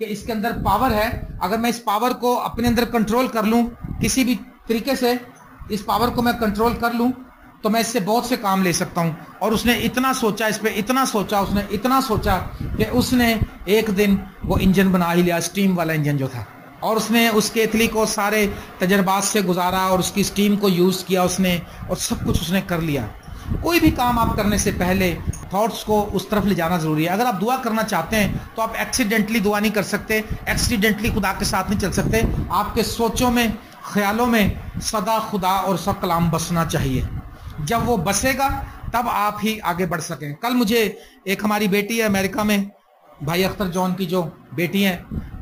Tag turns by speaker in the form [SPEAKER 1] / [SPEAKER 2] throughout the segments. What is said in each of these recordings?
[SPEAKER 1] کہ اس کے اندر پاور ہے, اگر میں اس پاور کو اپنے اندر کنٹرول کر لوں کسی بھی طریقے سے, اس پاور کو میں کنٹرول کر لوں تو میں اس سے بہت سے کام لے سکتا ہوں. اور اس نے اتنا سوچا, اس پہ اتنا سوچا, اس نے اتنا سوچا کہ اس نے ایک دن وہ انجن بنا ہی لیا, اسٹیم والا انجن جو تھا. اور اس نے اس کیتلی کو سارے تجربات سے گزارا اور اس کی اسٹیم کو یوز کیا اس نے, اور سب کچھ اس نے کر لیا. کوئی بھی کام آپ کرنے سے پہلے تھاٹس کو اس طرف لے جانا ضروری ہے. اگر آپ دعا کرنا چاہتے ہیں تو آپ ایکسیڈنٹلی دعا نہیں کر سکتے, ایکسیڈنٹلی خدا کے ساتھ نہیں چل سکتے. آپ کے سوچوں میں, خیالوں میں سدا خدا اور اس کا کلام بسنا چاہیے. جب وہ بسے گا تب آپ ہی آگے بڑھ سکیں. کل مجھے ایک ہماری بیٹی ہے امریکہ میں, بھائی اختر جون کی جو بیٹی ہے,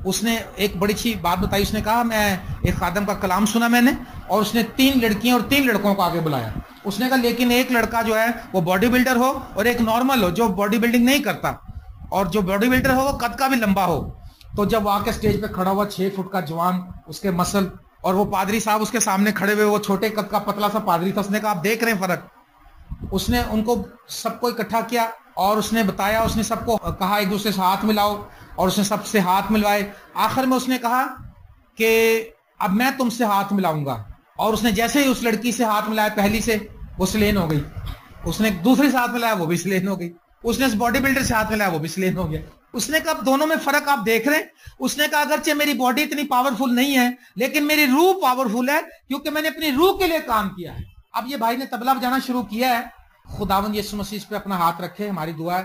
[SPEAKER 1] اس نے ایک بڑی اچھی بات بتائی. اس نے کہا میں ایک خادم کا کلام سنا میں نے, اور اس نے 3 لڑکیاں اور 3 لڑکوں کو آگے بلایا. اس نے کہا لیکن ایک لڑکا جو ہے وہ باڈی بلڈر ہو اور ایک نارمل ہو جو باڈی بلڈنگ نہیں کرتا, اور جو باڈی بلڈر ہو وہ قد کا بھی لمبا ہو. تو جب وہ آ کے اسٹیج پہ کھڑا ہوا 6 فٹ کا جوان, اس کے مسل, اور وہ پادری صاحب اس کے سامنے کھڑے ہوئے, وہ چھوٹے قد کا پتلا سا پادری تھا. اس نے کہا آپ دیکھ رہے ہیں فرق. اس نے ان کو سب کو اکٹھا کیا اور اس نے بتایا, اس نے سب کو کہا ایک دوسرے سے ہاتھ ملاؤ, اور اس نے سب سے ہاتھ ملوائے. آخر میں اس نے کہا کہ اب میں تم سے ہاتھ ملاؤں گا, اور اس نے جیسے ہی اس لڑکی سے ہاتھ ملایا پہلی سے, وہ سلین ہو گئی. اس نے دوسری سے ہاتھ ملایا, وہ بھی سلین ہو گئی. اس نے اس باڈی بلڈر سے ہاتھ ملایا, وہ بھی سلین ہو گیا. اس نے کہا دونوں میں فرق آپ دیکھ رہے ہیں. اس نے کہا اگرچہ میری باڈی اتنی پاورفل نہیں ہے لیکن میری روح پاورفل ہے, کیونکہ میں نے اپنی روح کے لیے کام کیا ہے. اب یہ بھائی نے تبلا بجانا شروع کیا ہے. خداوند یسوع مسیح اس پہ اپنا ہاتھ رکھے, ہماری دعا ہے.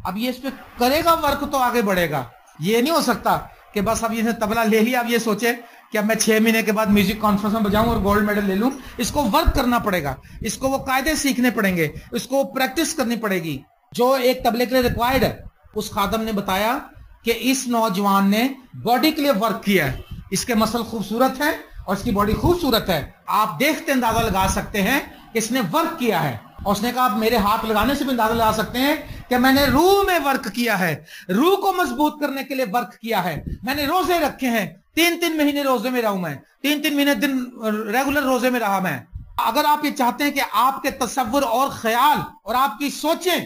[SPEAKER 1] اب یہ اس پہ کرے گا ورک تو آگے بڑھے گا. یہ نہیں ہو سکتا کہ بس اب یہ تبلا لے لیا, اب یہ سوچے کہ اب میں 6 مہینے کے بعد میوزک کانفرنس میں بجاؤں اور گولڈ میڈل لے لوں. اس کو ورک کرنا پڑے گا, اس کو وہ قاعدے سیکھنے پڑیں گے, اس کو پریکٹس کرنی پڑے گی جو ایک تبلے کے لیے ریکوائرڈ ہے. اس خادم نے بتایا کہ اس نوجوان نے باڈی کے لیے ورک کیا ہے. اس کے مسل خوبصورت ہیں اور اس کی باڈی خوبصورت ہے. آپ دیکھتے اندازہ لگا سکتے ہیں کہ اس نے ورک کیا ہے. اور اس نے کہا آپ میرے ہاتھ لگانے سے بھی اندازہ لگا سکتے ہیں کہ میں نے روح میں ورک کیا ہے, روح کو مضبوط کرنے کے لیے ورک کیا ہے. میں نے روزے رکھے ہیں, 3 مہینے روزے میں رہوں میں, 3 مہینے دن ریگولر روزے میں رہا میں. اگر آپ یہ چاہتے ہیں کہ آپ کے تصور اور خیال اور آپ کی سوچیں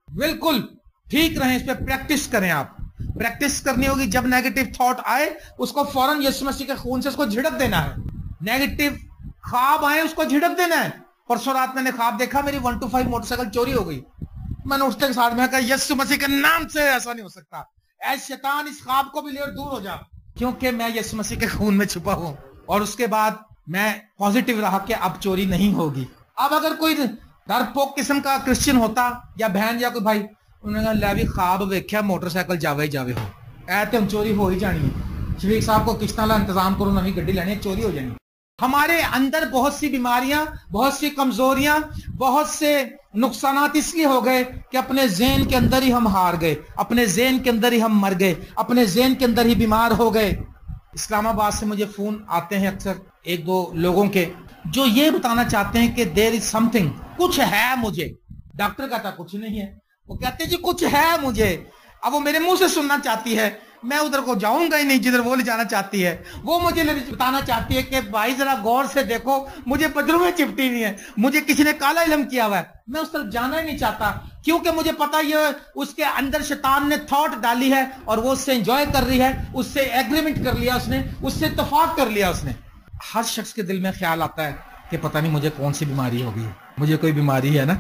[SPEAKER 1] بالکل ٹھیک رہیں, اس پہ پریکٹس کریں. آپ پریکٹس کرنی ہوگی. جب نیگیٹو تھاٹ آئے اس کو فوراً یسوع مسیح کے خون سے اس کو جھڑک دینا ہے. نیگیٹو خواب آئے اس کو جھڑک دینا ہے. پرسوں رات میں نے خواب دیکھا میری 1 to 5 موٹر سائیکل چوری ہو گئی. میں نے اٹھتے کے ساتھ میں کہا یسوع مسیح کے نام سے ایسا نہیں ہو سکتا, اے شیطان اس خواب کو بھی لے اور دور ہو جا, کیونکہ میں یسوع مسیح کے خون میں چھپا ہوں. اور اس کے بعد میں پازیٹیو رہا کہ اب چوری نہیں ہوگی. اب اگر کوئی ڈرپوک قسم کا کرسچن ہوتا یا بہن یا کوئی بھائی, انہوں نے کہا لے بھی خواب ویکھیا موٹر سائیکل جاوے ہی جاوے ہو, اے تے ہم چوری ہو ہی جانی ہے. شفیق صاحب کو قسطاں والا انتظام کرو, نویں گڈی لینی, چوری ہو جانی. ہمارے اندر بہت سی بیماریاں, بہت سی کمزوریاں, بہت سے نقصانات اس لیے ہو گئے کہ اپنے ذہن کے اندر ہی ہم ہار گئے, اپنے ذہن کے اندر ہی ہم مر گئے, اپنے ذہن کے اندر ہی بیمار ہو گئے. اسلام آباد سے مجھے فون آتے ہیں اکثر 1-2 لوگوں کے جو یہ بتانا چاہتے ہیں کہ دیر از سم تھنگ, کچھ ہے مجھے. ڈاکٹر کہتا کچھ نہیں ہے, وہ کہتے جی کچھ ہے مجھے. اب وہ میرے منہ سے سننا چاہتی ہے, میں ادھر کو جاؤں گا ہی نہیں جدھر وہ لے جانا چاہتی ہے. وہ مجھے بتانا چاہتی ہے کہ بھائی ذرا غور سے دیکھو, مجھے بدروں میں چپٹی نہیں ہے, مجھے کسی نے کالا علم کیا ہوا ہے. میں اس طرف جانا ہی نہیں چاہتا, کیونکہ مجھے پتا یہ اس کے اندر شیطان نے تھاٹ ڈالی ہے اور وہ اس سے انجوائے کر رہی ہے, اس سے ایگریمنٹ کر لیا اس نے, اس سے اتفاق کر لیا اس نے. ہر شخص کے دل میں خیال آتا ہے کہ پتہ نہیں مجھے کون سی بیماری ہوگی, مجھے کوئی بیماری ہے نا.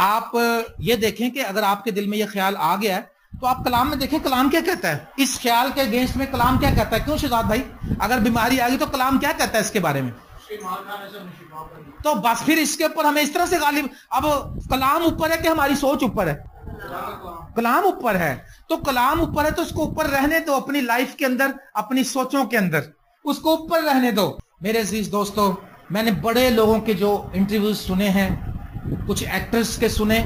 [SPEAKER 1] آپ یہ دیکھیں کہ اگر آپ کے دل میں یہ خیال آ گیا ہے تو آپ کلام میں دیکھیں کلام کیا کہتا ہے. اس خیال کے اگینسٹ میں کلام کیا کہتا ہے. کیوں شہزاد بھائی, اگر بیماری آ گئی تو کلام کیا کہتا ہے اس کے بارے میں؟ تو بس پھر اس کے اوپر ہمیں اس طرح سے غالب, اب کلام اوپر ہے کہ ہماری سوچ اوپر ہے؟ کلام اوپر ہے. تو کلام اوپر ہے تو اس کو اوپر رہنے دو, اپنی لائف کے اندر, اپنی سوچوں کے اندر اس کو اوپر رہنے دو. میرے عزیز دوستو, میں نے بڑے لوگوں کے جو انٹرویوز سنے ہیں, کچھ ایکٹرز کے سنے,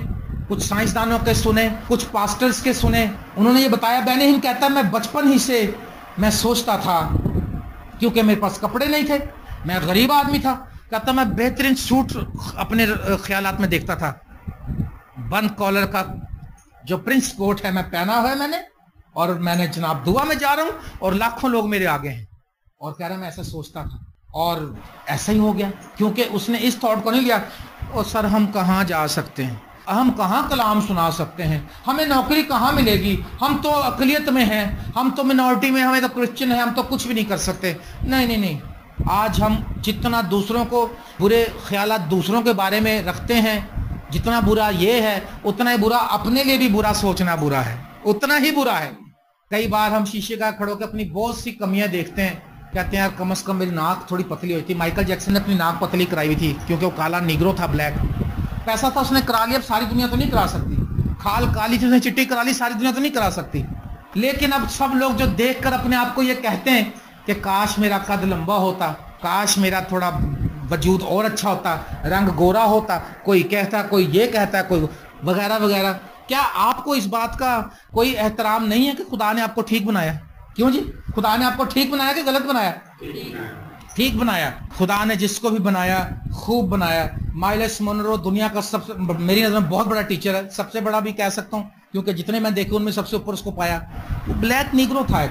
[SPEAKER 1] کچھ سائنسدانوں کے سنے, کچھ پاسٹرز کے سنے. انہوں نے یہ بتایا, بین ہند کہتا ہے میں بچپن ہی سے میں سوچتا تھا, کیونکہ میرے پاس کپڑے نہیں تھے, میں غریب آدمی تھا, کہتا میں بہترین سوٹ اپنے خیالات میں دیکھتا تھا, بند کالر کا جو پرنس کوٹ ہے میں پہنا ہوا ہے میں نے, اور میں نے جناب دعا میں جا رہا ہوں اور لاکھوں لوگ میرے آگے ہیں, اور کہہ رہا میں ایسا سوچتا تھا. اور ایسا ہی ہو گیا, کیونکہ اس نے اس تھاٹ کو نہیں لیا او سر ہم کہاں جا سکتے ہیں, ہم کہاں کلام سنا سکتے ہیں، ہمیں نوکری کہاں ملے گی، ہم تو اقلیت میں ہیں، ہم تو منورٹی میں، ہمیں تو کرسچن ہیں، ہم تو کچھ بھی نہیں کر سکتے۔ نہیں نہیں نہیں، آج ہم جتنا دوسروں کو برے خیالات دوسروں کے بارے میں رکھتے ہیں، جتنا برا یہ ہے اتنا ہی برا اپنے لیے بھی برا سوچنا برا ہے، اتنا ہی برا ہے۔ کئی بار ہم شیشے کا کھڑو کے اپنی بہت سی کمیاں دیکھتے ہیں، کہتے ہیں یار کم از کم میری ناک تھوڑی پتلی ہوئی تھی۔ مائیکل جیکسن نے اپنی ناک پتلی کرائی ہوئی تھی کیونکہ وہ کالا نیگرو تھا، بلیک، پیسہ تھا اس نے کرا لیا۔ اب ساری دنیا تو نہیں کرا سکتی، کھال کالی تھی اس نے چٹی کرا لی، ساری دنیا تو نہیں کرا سکتی۔ لیکن اب سب لوگ جو دیکھ کر اپنے آپ کو یہ کہتے ہیں کہ کاش میرا قد لمبا ہوتا، کاش میرا تھوڑا وجود اور اچھا ہوتا، رنگ گورا ہوتا، کوئی کہتا، کوئی یہ کہتا، کوئی وغیرہ وغیرہ۔ کیا آپ کو اس بات کا کوئی احترام نہیں ہے کہ خدا نے آپ کو ٹھیک بنایا؟ کیوں جی؟ خدا نے آپ کو ٹھیک بنایا کہ غلط بنایا؟ ٹھیک بنایا۔ خدا نے جس کو بھی بنایا خوب بنایا۔ مائلس مونرو دنیا کا سب سے، میری نظر میں بہت بڑا ٹیچر ہے، سب سے بڑا بھی کہہ سکتا ہوں کیونکہ جتنے میں دیکھے ان میں سب سے اوپر اس کو پایا۔ وہ بلیک نیگرو تھا ایک،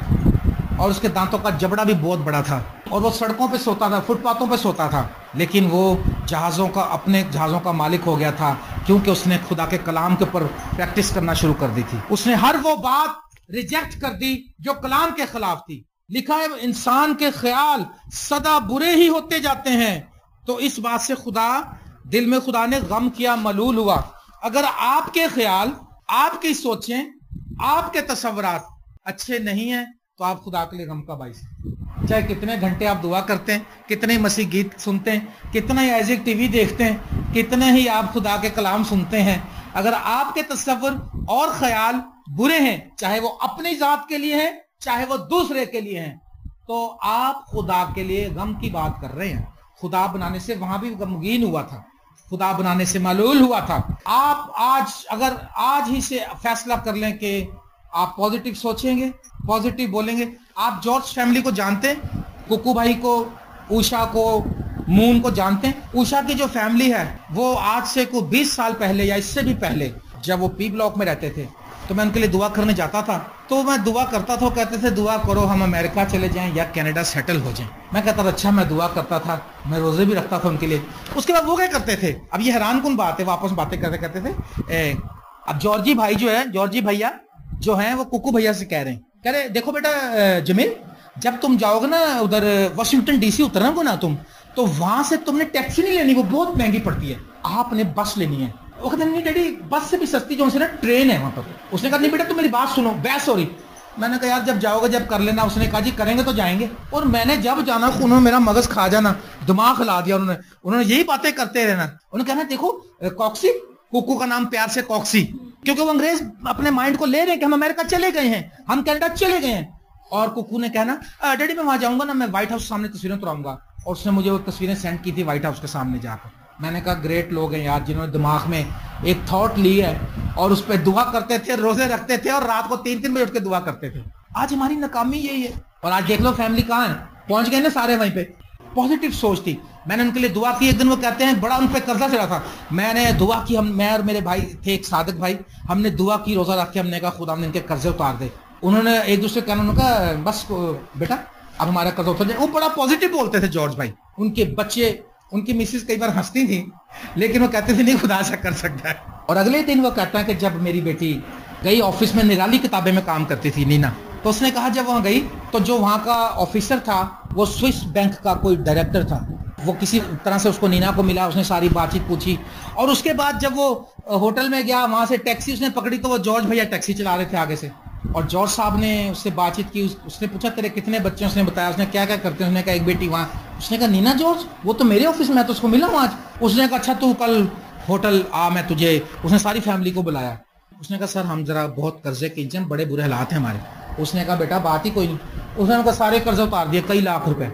[SPEAKER 1] اور اس کے دانتوں کا جبڑا بھی بہت بڑا تھا، اور وہ سڑکوں پہ سوتا تھا، فٹ پاتھوں پہ سوتا تھا، لیکن وہ جہازوں کا، اپنے جہازوں کا مالک ہو گیا تھا کیونکہ اس نے خدا کے کلام کے اوپر پریکٹس کرنا شروع کر دی تھی۔ اس نے ہر وہ بات ریجیکٹ کر دی جو کلام کے خلاف تھی۔ لکھا ہے انسان کے خیال سدا برے ہی ہوتے جاتے ہیں، تو اس بات سے خدا، دل میں خدا نے غم کیا، ملول ہوا۔ اگر آپ کے خیال، آپ کی سوچیں، آپ کے تصورات اچھے نہیں ہیں تو آپ خدا کے لیے غم کا باعث ہیں۔ چاہے کتنے گھنٹے آپ دعا کرتے ہیں، کتنے مسیح گیت سنتے ہیں، کتنا ہی ایزک ٹی وی دیکھتے ہیں، کتنے ہی آپ خدا کے کلام سنتے ہیں، اگر آپ کے تصور اور خیال برے ہیں، چاہے وہ اپنی ذات کے لیے ہیں، چاہے وہ دوسرے کے لیے ہیں، تو آپ خدا کے لیے غم کی بات کر رہے ہیں۔ خدا بنانے سے وہاں بھی غمگین ہوا تھا، خدا بنانے سے ملول ہوا تھا۔ آپ آج، اگر آج ہی سے فیصلہ کر لیں کہ آپ پازیٹیو سوچیں گے، پازیٹیو بولیں گے۔ آپ جارج فیملی کو جانتے ہیں، ککو بھائی کو، اوشا کو، مون کو جانتے ہیں؟ اوشا کی جو فیملی ہے وہ آج سے کوئی 20 سال پہلے یا اس سے بھی پہلے، جب وہ پی بلاک میں رہتے تھے تو میں ان کے لیے دعا کرنے جاتا تھا، تو میں دعا کرتا تھا، کہتے تھے دعا کرو ہم امریکہ چلے جائیں یا کینیڈا سیٹل ہو جائیں۔ میں کہتا تھا اچھا، میں دعا کرتا تھا، میں روزے بھی رکھتا تھا ان کے لیے۔ اس کے بعد وہ کیا کرتے تھے، اب یہ حیران کن بات ہے، واپس باتیں کرتے کرتے تھے، اب جارجی بھائی جو ہے، جارجی بھیا جو ہیں، وہ ککو بھیا سے کہہ رہے دیکھو بیٹا جمیل، جب تم جاؤ گے نا ادھر واشنگٹن ڈی سی اترنا کو نا تم، تو وہاں سے تم نے ٹیکسی نہیں لینی، وہ بہت مہنگی پڑتی ہے، آپ نے بس لینی ہے۔ وہ کہتے ہیں نہیں ڈیڈی، بس سے بھی سستی جو سے نا ٹرین ہے وہاں پر۔ اس نے کہا نہیں بیٹا تم میری بات سنو، بحث ہو رہی۔ میں نے کہا یار جب جاؤ گے جب کر لینا۔ اس نے کہا جی کریں گے تو جائیں گے۔ اور میں نے جب جانا انہوں نے میرا مغز کھا جانا، دماغ ہلا دیا انہوں نے یہی باتیں کرتے رہنا۔ انہوں نے کہنا دیکھو کوکسی، کوکو کا نام پیار سے کوکسی، کیونکہ وہ انگریز اپنے مائنڈ کو لے رہے ہیں کہ ہم امریکہ چلے گئے ہیں، ہم کینیڈا چلے گئے ہیں۔ اور کوکو نے کہنا ڈیڈی میں وہاں جاؤں گا نا، میں وائٹ ہاؤس سامنے تصویریں اتراؤں گا۔ اور اس نے مجھے وہ تصویریں سینڈ کی تھی وائٹ ہاؤس کے سامنے جا کر۔ میں نے کہا گریٹ لوگ ہیں یار، جنہوں نے دماغ میں ایک تھاٹ لی ہے اور اس پہ دعا کرتے تھے، روزے رکھتے تھے، اور رات کو 3 بجے اٹھ کے دعا کرتے تھے۔ آج ہماری ناکامی یہی ہے، اور آج دیکھ لو فیملی کہاں ہے، پہنچ گئے نا سارے وہیں پہ۔ پازیٹیو سوچ تھی، میں نے ان کے لیے دعا کی۔ ایک دن وہ کہتے ہیں بڑا ان پہ قرضہ چڑھا تھا، میں نے دعا کی، میں اور میرے بھائی تھے ایک صادق بھائی، ہم نے دعا کی، روزہ رکھ کے ہم نے کہا خدا نے ان کے قرضے اتار دے۔ انہوں نے ایک دوسرے کہنا، انہوں نے کہا بس بیٹا اب ہمارا قرضہ اتر جائے۔ وہ بڑا پازیٹیو بولتے تھے جارج بھائی۔ ان کے بچے، ان کی مسز کئی بار ہنستی تھی، لیکن وہ کہتے تھے نہیں خدا ایسا کر سکتا ہے۔ اور اگلے دن وہ کہتا ہے کہ جب میری بیٹی گئی آفس میں، نرالی کتابیں میں کام کرتی تھی نینا، تو اس نے کہا جب وہاں گئی تو جو وہاں کا آفیسر تھا وہ سوئس بینک کا کوئی ڈائریکٹر تھا۔ وہ کسی طرح سے اس کو نینا کو ملا، اس نے ساری بات چیت پوچھی، اور اس کے بعد جب وہ ہوٹل میں گیا، وہاں سے ٹیکسی اس نے پکڑی تو وہ جارج بھیا ٹیکسی چلا رہے تھے آگے سے، اور جارج صاحب نے اس سے بات چیت کی۔ اس نے پوچھا تیرے کتنے بچے ہیں؟ اس نے بتایا۔ اس نے کیا کیا کرتے ہیں؟ اس نے کہا ایک بیٹی وہاں۔ اس نے کہا نینا جارج وہ تو میرے آفس میں، تو اس کو ملا ہوں آج۔ اس نے کہا اچھا تو کل ہوٹل آ، میں تجھے۔ اس نے ساری فیملی کو بلایا۔ اس نے کہا سر ہم ذرا بہت قرضے کے انجن، بڑے برے حالات ہیں ہمارے۔ اس نے کہا بیٹا بات ہی کوئی نہیں۔ اس نے کہا سارے قرضے اتار دیے، کئی لاکھ روپے۔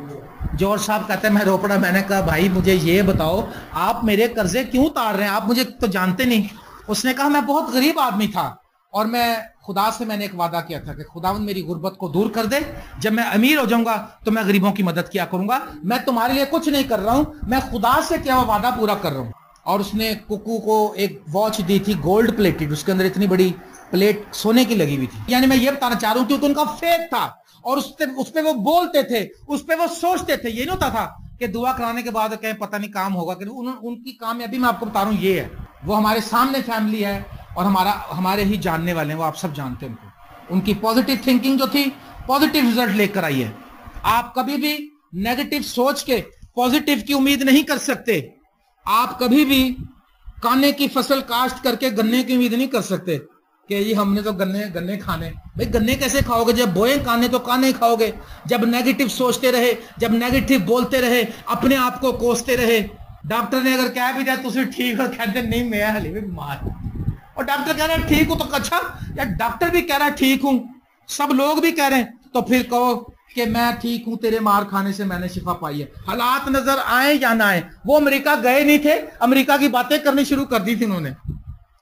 [SPEAKER 1] جارج صاحب کہتے ہیں میں رو پڑا۔ میں نے کہا بھائی مجھے یہ بتاؤ آپ میرے قرضے کیوں اتار رہے ہیں؟ آپ مجھے تو جانتے نہیں۔ اس نے کہا میں بہت غریب آدمی تھا، اور میں خدا سے میں نے ایک وعدہ کیا تھا کہ خداوند میری غربت کو دور کر دے، جب میں امیر ہو جاؤں گا تو میں غریبوں کی مدد کیا کروں گا۔ میں تمہارے لیے کچھ نہیں کر رہا ہوں، میں خدا سے کیا ہوا وعدہ پورا کر رہا ہوں۔ اور اس نے ککو کو ایک واچ دی تھی گولڈ پلیٹڈ، اس کے اندر اتنی بڑی پلیٹ سونے کی لگی ہوئی تھی۔ یعنی میں یہ بتانا چاہ رہا ہوں کیونکہ ان کا فیتھ تھا، اور اس پہ وہ بولتے تھے، اس پہ وہ سوچتے تھے۔ یہ نہیں ہوتا تھا کہ دعا کرانے کے بعد کہیں پتہ نہیں کام ہوگا، کہ ان کی کامیابی میں آپ کو بتا رہا ہوں یہ ہے، وہ ہمارے سامنے فیملی ہے اور ہمارے ہی جاننے والے ہیں، وہ آپ سب جانتے ہیں ان کو۔ ان کی پازیٹیو تھنکنگ جو تھی پازیٹیو رزلٹ لے کر آئی ہے۔ آپ کبھی بھی نیگیٹو سوچ کے پازیٹیو کی امید نہیں کر سکتے۔ آپ کبھی بھی کانے کی فصل کاشت کر کے گنے کی امید نہیں کر سکتے کہ یہ ہم نے تو گنے کھانے۔ بھئی گنے کیسے کھاؤ گے؟ جب بوئیں کانے تو کانے کھاؤ گے۔ جب نیگیٹو سوچتے رہے، جب نیگیٹو بولتے رہے، اپنے آپ کو کوستے رہے، ڈاکٹر نے اگر کہہ بھی دیا تو ٹھیک ہو، کہتے نہیں میں حلی بھی بیمار ہوں، اور ڈاکٹر کہہ رہا ہے ٹھیک ہوں، تو اچھا یا ڈاکٹر بھی کہہ رہا ہے ٹھیک ہوں، سب لوگ بھی کہہ رہے ہیں، تو پھر کہو کہ میں ٹھیک ہوں، تیرے مار کھانے سے میں نے شفا پائی ہے۔ حالات نظر آئیں یا نہ آئیں، وہ امریکہ گئے نہیں تھے، امریکہ کی باتیں کرنی شروع کر دی تھی انہوں نے۔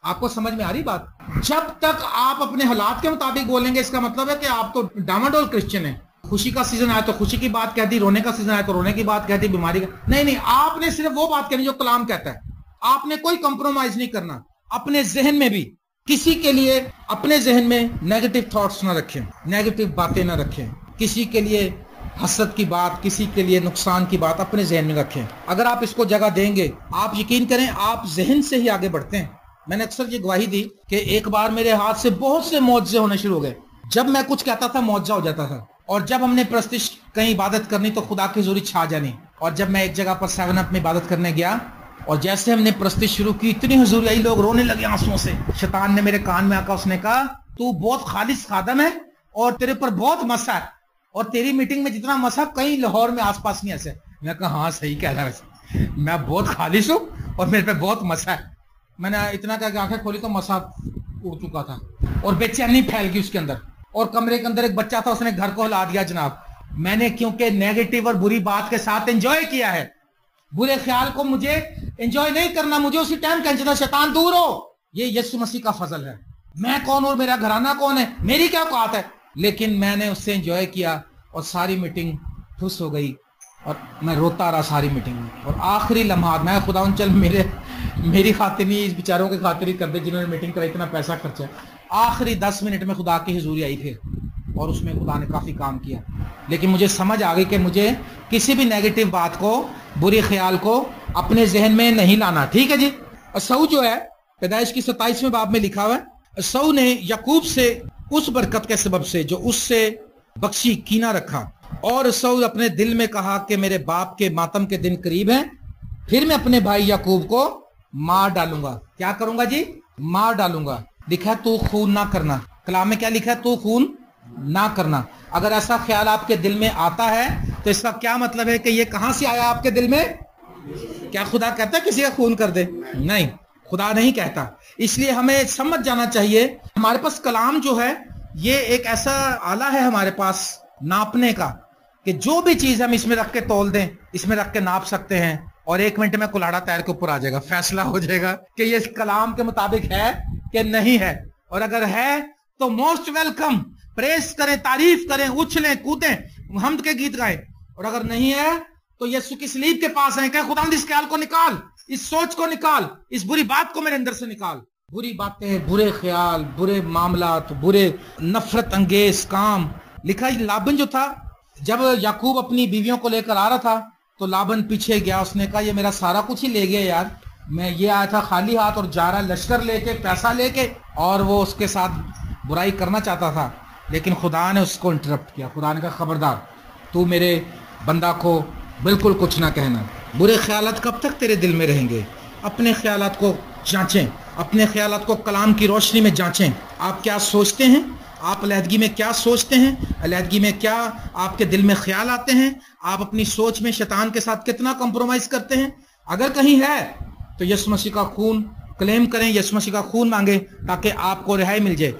[SPEAKER 1] آپ کو سمجھ میں آ رہی بات؟ جب تک آپ اپنے حالات کے مطابق بولیں گے، اس کا مطلب ہے کہ آپ تو ڈاماڈول کرسچن ہیں۔ خوشی کا سیزن آیا تو خوشی کی بات کہہ دی، رونے کا سیزن آیا تو رونے کی بات کہہ دی، بیماری کا نہیں، آپ نے صرف وہ بات کرنی جو کلام کہتا ہے۔ آپ نے کوئی کمپرومائز نہیں کرنا۔ اپنے ذہن میں بھی کسی کے لیے اپنے ذہن میں نیگیٹو تھاٹس نہ رکھیں، نیگیٹو باتیں نہ رکھیں، کسی کے لیے حسد کی بات، کسی کے لیے نقصان کی بات اپنے ذہن میں رکھیں۔ اگر آپ اس کو جگہ دیں گے، آپ یقین کریں آپ ذہن سے ہی آگے بڑھتے ہیں۔ میں نے اکثر یہ گواہی دی کہ ایک بار میرے ہاتھ سے بہت سے معجزے ہونے شروع ہو گئے۔ جب میں کچھ کہتا تھا معجزہ ہو جاتا تھا، اور جب ہم نے پرستش کہیں عبادت کرنی تو خدا کی حضوری چھا جانی۔ اور جب میں ایک جگہ پر 7 اپ میں عبادت کرنے گیا اور جیسے ہم نے پرستش شروع کی، اتنی حضوری آئی، لوگ رونے لگے آنسوؤں سے۔ شیطان نے میرے کان میں آ کر اس نے کہا تو بہت خالص خادم ہے اور تیرے پر بہت مسا ہے، اور تیری میٹنگ میں جتنا مسا کہیں لاہور میں آس پاس نہیں ایسے۔ میں کہا ہاں صحیح کہہ رہا ہے، میں بہت خالص ہوں اور میرے پہ بہت مسا ہے۔ میں نے اتنا کہا کہ آنکھیں کھولی تو مسا اڑ چکا تھا اور بے چینی پھیل گئی اس کے اندر، اور کمرے کے اندر ایک بچہ تھا، اس نے گھر کو ہلا دیا جناب۔ میں نے کیونکہ نیگیٹو اور بری بات کے ساتھ انجوائے کیا ہے، برے خیال کو مجھے انجوائے نہیں کرنا، مجھے اسی ٹائم کہنا چاہتا شیطان دور ہو، یہ یسوع مسیح کا فضل ہے۔ میں کون اور میرا گھرانہ کون ہے، میری کیا اوقات ہے؟ لیکن میں نے اس سے انجوائے کیا اور ساری میٹنگ ٹھس ہو گئی اور میں روتا رہا ساری میٹنگ میں۔ اور آخری لمحات میں خدا چل میری خاطر نہیں، اس بیچاروں کے خاطر ہی کر دے جنہوں نے میٹنگ کرا، اتنا پیسہ خرچا۔ آخری 10 منٹ میں خدا کی حضوری آئی پھر، اور اس میں خدا نے کافی کام کیا۔ لیکن مجھے سمجھ آ گئی کہ مجھے کسی بھی نیگیٹو بات کو، بری خیال کو اپنے ذہن میں نہیں لانا، ٹھیک ہے جی۔ اسو جو ہے پیدائش کی 27ویں باب میں لکھا ہوا ہے، اسو نے یعقوب سے اس برکت کے سبب سے جو اس سے بخشی کینہ رکھا، اور اسو اپنے دل میں کہا کہ میرے باپ کے ماتم کے دن قریب ہیں، پھر میں اپنے بھائی یعقوب کو مار ڈالوں گا۔ کیا کروں گا جی؟ مار ڈالوں گا۔ لکھا ہے تو خون نہ کرنا، کلام میں کیا لکھا ہے؟ تو خون نہ کرنا۔ اگر ایسا خیال آپ کے دل میں آتا ہے تو اس کا کیا مطلب ہے کہ یہ کہاں سے آیا آپ کے دل میں؟ کیا خدا کہتا ہے کسی کا خون کر دے؟ نہیں، خدا نہیں کہتا۔ اس لیے ہمیں سمجھ جانا چاہیے ہمارے پاس کلام جو ہے یہ ایک ایسا آلہ ہے ہمارے پاس ناپنے کا کہ جو بھی چیز ہم اس میں رکھ کے تول دیں، اس میں رکھ کے ناپ سکتے ہیں، اور 1 منٹ میں کلاڑا تیر کے اوپر آ جائے گا، فیصلہ ہو جائے گا کہ یہ کلام کے مطابق ہے کہ نہیں ہے۔ اور اگر ہے تو موسٹ ویلکم، پریس کریں، تعریف کریں، اچھلیں کودیں، حمد کے گیت گائیں۔ اور اگر نہیں ہے تو یسوع کی صلیب کے پاس آئیں کہ خداوند اس خیال کو نکال، اس سوچ کو نکال، اس بری بات کو میرے اندر سے نکال۔ بری باتیں، برے خیال، برے معاملات، برے نفرت انگیز کام۔ لکھا ہے لابن جو تھا جب یعقوب اپنی بیویوں کو لے کر آ رہا تھا تو لابن پیچھے گیا، اس نے کہا یہ میرا سارا کچھ ہی لے گیا یار، میں یہ آیا تھا خالی ہاتھ اور جا رہا لشکر لے کے، پیسہ لے کے، اور وہ اس کے ساتھ برائی کرنا چاہتا تھا۔ لیکن خدا نے اس کو انٹرپٹ کیا۔ خدا نے کہا خبردار، تو میرے بندہ کو بالکل کچھ نہ کہنا۔ برے خیالات کب تک تیرے دل میں رہیں گے؟ اپنے خیالات کو جانچیں، اپنے خیالات کو کلام کی روشنی میں جانچیں۔ آپ کیا سوچتے ہیں؟ آپ علیحدگی میں کیا سوچتے ہیں؟ علیحدگی میں کیا آپ کے دل میں خیال آتے ہیں؟ آپ اپنی سوچ میں شیطان کے ساتھ کتنا کمپرومائز کرتے ہیں؟ اگر کہیں ہے تو یسوع مسیح کا خون کلیم کریں، یسوع مسیح کا خون مانگیں تاکہ آپ کو رہائی مل جائے۔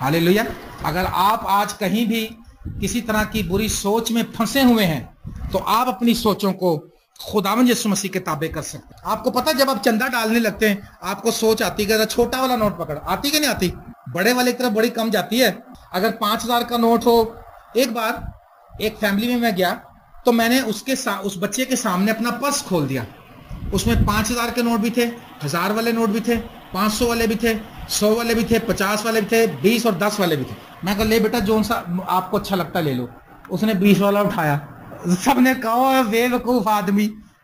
[SPEAKER 1] ہاللیلویا۔ اگر آپ آج کہیں بھی کسی طرح کی بری سوچ میں پھنسے ہوئے ہیں تو آپ اپنی سوچوں کو خداوند یسوع مسیح کے تابع کر سکتے ہیں۔ آپ کو پتہ جب آپ چندہ ڈالنے لگتے ہیں آپ کو سوچ آتی ہے کہ چھوٹا والا نوٹ پکڑ، آتی کہ نہیں آتی؟ بڑے والے کی طرف بڑی کم جاتی ہے۔ اگر 5000 کا نوٹ ہو، ایک بار ایک فیملی میں گیا تو میں نے اس بچے کے سامنے اپنا پرس کھول دیا، اس میں 5000 کے نوٹ بھی تھے، 1000 والے نوٹ بھی تھے، 500 والے بھی تھے، 100 والے بھی تھے، 50 والے بھی تھے، 20 اور 10 والے بھی تھے۔ میں کہا لے بیٹا جو سا آپ کو اچھا لگتا لے لو۔ اس نے 20 والا اٹھایا، سب نے کہا بے وقوف آدمی،